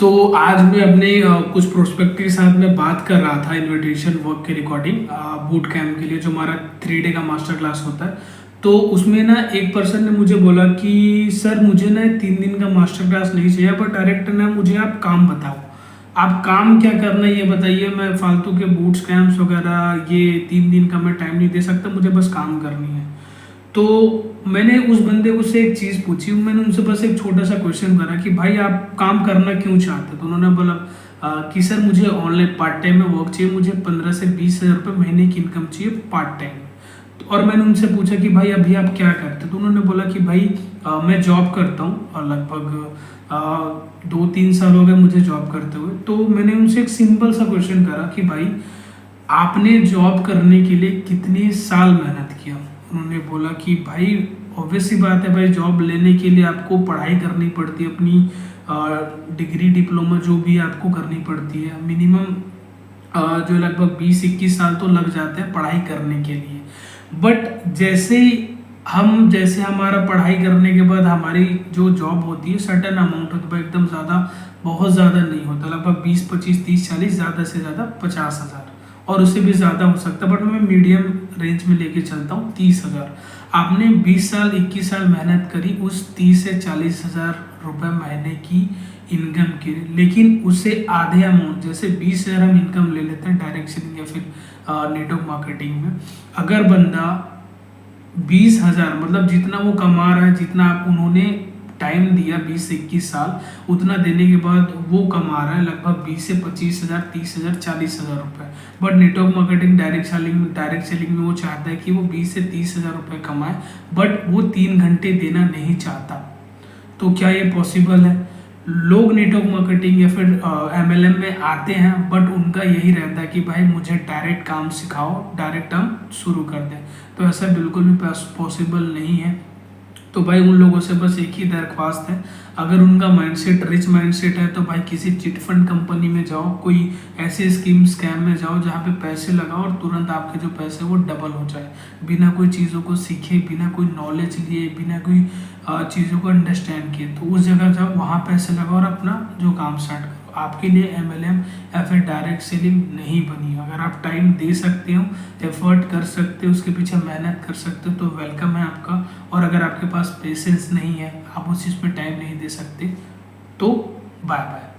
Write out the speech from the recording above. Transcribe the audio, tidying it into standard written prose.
तो आज मैं अपने कुछ प्रोस्पेक्ट के साथ में बात कर रहा था इनविटेशन वर्क के रिकॉर्डिंग बूट कैम्प के लिए, जो हमारा 3 डे का मास्टर क्लास होता है। तो उसमें ना एक पर्सन ने मुझे बोला कि सर मुझे ना 3 दिन का मास्टर क्लास नहीं चाहिए, पर डायरेक्टर ना मुझे आप काम बताओ, आप काम क्या करना है ये बताइए, मैं फालतू के बूट्स कैम्प्स वगैरह ये 3 दिन का मैं टाइम नहीं दे सकता, मुझे बस काम करनी है। तो मैंने उस बंदे को से एक चीज़ पूछी, मैंने उनसे बस एक छोटा सा क्वेश्चन करा कि भाई आप काम करना क्यों चाहते? तो उन्होंने बोला कि सर मुझे ऑनलाइन पार्ट टाइम में वर्क चाहिए, मुझे 15 से 20 हज़ार रुपये महीने की इनकम चाहिए पार्ट टाइम। और मैंने उनसे पूछा कि भाई अभी आप क्या करते? तो उन्होंने बोला कि भाई मैं जॉब करता हूँ और लगभग 2-3 साल हो गए मुझे जॉब करते हुए। तो मैंने उनसे एक सिंपल सा क्वेश्चन करा कि भाई आपने जॉब करने के लिए कितने साल मेहनत किया? उन्होंने बोला कि भाई ऑब्वियस सी बात है भाई, जॉब लेने के लिए आपको पढ़ाई करनी पड़ती है, अपनी डिग्री डिप्लोमा जो भी आपको करनी पड़ती है, मिनिमम जो लगभग 20-21 साल तो लग जाते हैं पढ़ाई करने के लिए। बट जैसे हमारा पढ़ाई करने के बाद हमारी जो जॉब होती है सर्टेन अमाउंट होता है, एकदम ज़्यादा बहुत ज़्यादा नहीं होता, लगभग 20-25-30-40 ज़्यादा से ज़्यादा 50,000 और उससे भी ज़्यादा हो सकता है, बट मैं मीडियम रेंज में लेके चलता हूँ 30,000। आपने 20 साल 21 साल मेहनत करी उस 30 से 40 हज़ार रुपये महीने की इनकम के, लेकिन उससे आधे अमाउंट जैसे 20 हज़ार हम इनकम ले लेते हैं डायरेक्ट सेलिंग या फिर नेटवर्क मार्केटिंग में। अगर बंदा 20,000 मतलब जितना वो कमा रहा है, जितना आप उन्होंने टाइम दिया 20 से 21 साल, उतना देने के बाद वो कमा रहा है लगभग 20 से 25,000 30,000 40,000 रुपये। But network marketing direct selling में वो चाहता है कि वो 20 से 30,000 रुपये कमाए, बट वो 3 घंटे देना नहीं चाहता। तो क्या ये पॉसिबल है? लोग नेटवर्क मार्केटिंग या फिर MLM में आते हैं, बट उनका यही रहता है कि भाई मुझे डायरेक्ट काम सिखाओ, डायरेक्ट हम शुरू कर दें। तो ऐसा बिल्कुल भी पॉसिबल नहीं है। तो भाई उन लोगों से बस एक ही दरख्वास्त है, अगर उनका माइंडसेट रिच माइंडसेट है तो भाई किसी चिट फंड कंपनी में जाओ, कोई ऐसे स्कैम में जाओ जहाँ पे पैसे लगाओ और तुरंत आपके जो पैसे वो डबल हो जाए, बिना कोई चीज़ों को सीखे, बिना कोई नॉलेज लिए, बिना कोई चीज़ों को अंडरस्टैंड किए। तो उस जगह जाओ, वहाँ पैसे लगाओ और अपना जो काम स्टार्ट करो। आपके लिए MLM या फिर डायरेक्ट सेलिंग नहीं बनी। अगर आप टाइम दे सकते हो, एफर्ट कर सकते हो, उसके पीछे मेहनत कर सकते हो, तो वेलकम है आपका। और अगर आपके पास पेशेंस नहीं है, आप उस चीज़ पे टाइम नहीं दे सकते, तो बाय बाय।